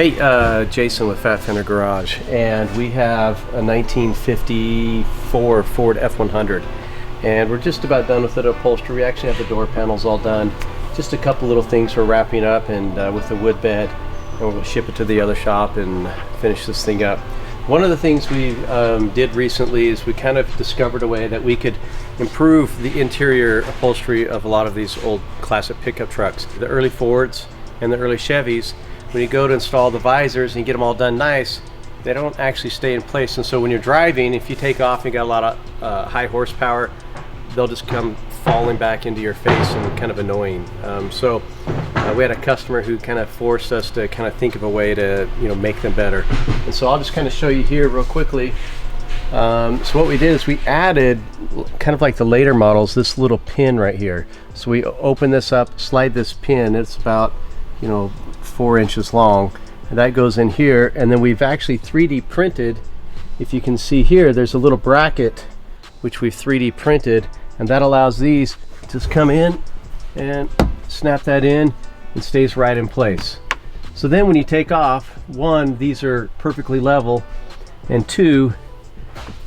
Hey, Jason with Fender Garage, and we have a 1954 Ford F100, and we're just about done with the upholstery. We actually have the door panels all done. Just a couple little things we're wrapping up, and with the wood bed, and we'll ship it to the other shop and finish this thing up. One of the things we did recently is we kind of discovered a way that we could improve the interior upholstery of a lot of these old classic pickup trucks. The early Fords and the early Chevys, when you go to install the visors and you get them all done nice, they don't actually stay in place. And so when you're driving, if you take off and you got a lot of high horsepower, they'll just come falling back into your face and kind of annoying. So we had a customer who kind of forced us to kind of think of a way to make them better. And so I'll just kind of show you here real quickly. So what we did is we added, kind of like the later models, this little pin right here. So we open this up, slide this pin. It's about 4 inches long, and that goes in here, and then we've actually 3D printed. If you can see here, there's a little bracket which we've 3D printed, and that allows these to just come in and snap that in and stays right in place. So then when you take off, one, these are perfectly level, and two,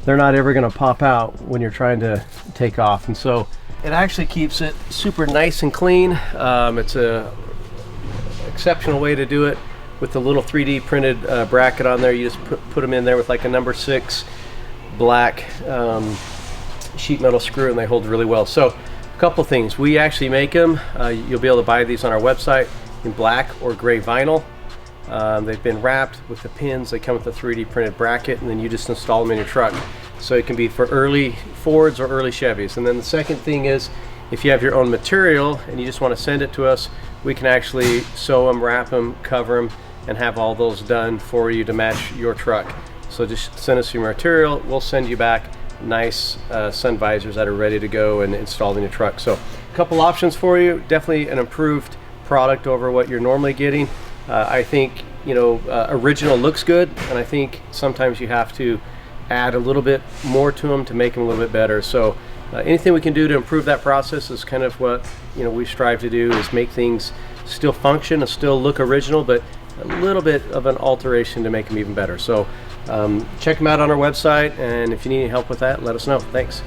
they're not ever going to pop out when you're trying to take off. And so it actually keeps it super nice and clean. It's a exceptional way to do it with the little 3D printed bracket on there. You just put them in there with like a number 6 black sheet metal screw, and they hold really well. So a couple things, we actually make them. You'll be able to buy these on our website in black or gray vinyl. They've been wrapped with the pins. They come with a 3D printed bracket, and then you just install them in your truck. So it can be for early Fords or early Chevys. And then the second thing is, if you have your own material and you just want to send it to us, we can actually sew them, wrap them, cover them, and have all those done for you to match your truck. So just send us your material. We'll send you back nice sun visors that are ready to go and installed in your truck. So a couple options for you. Definitely an improved product over what you're normally getting. I think original looks good, and I think sometimes you have to add a little bit more to them to make them a little bit better. So anything we can do to improve that process is kind of what we strive to do, is make things still function and still look original, but a little bit of an alteration to make them even better. So check them out on our website, and if you need any help with that, let us know. Thanks.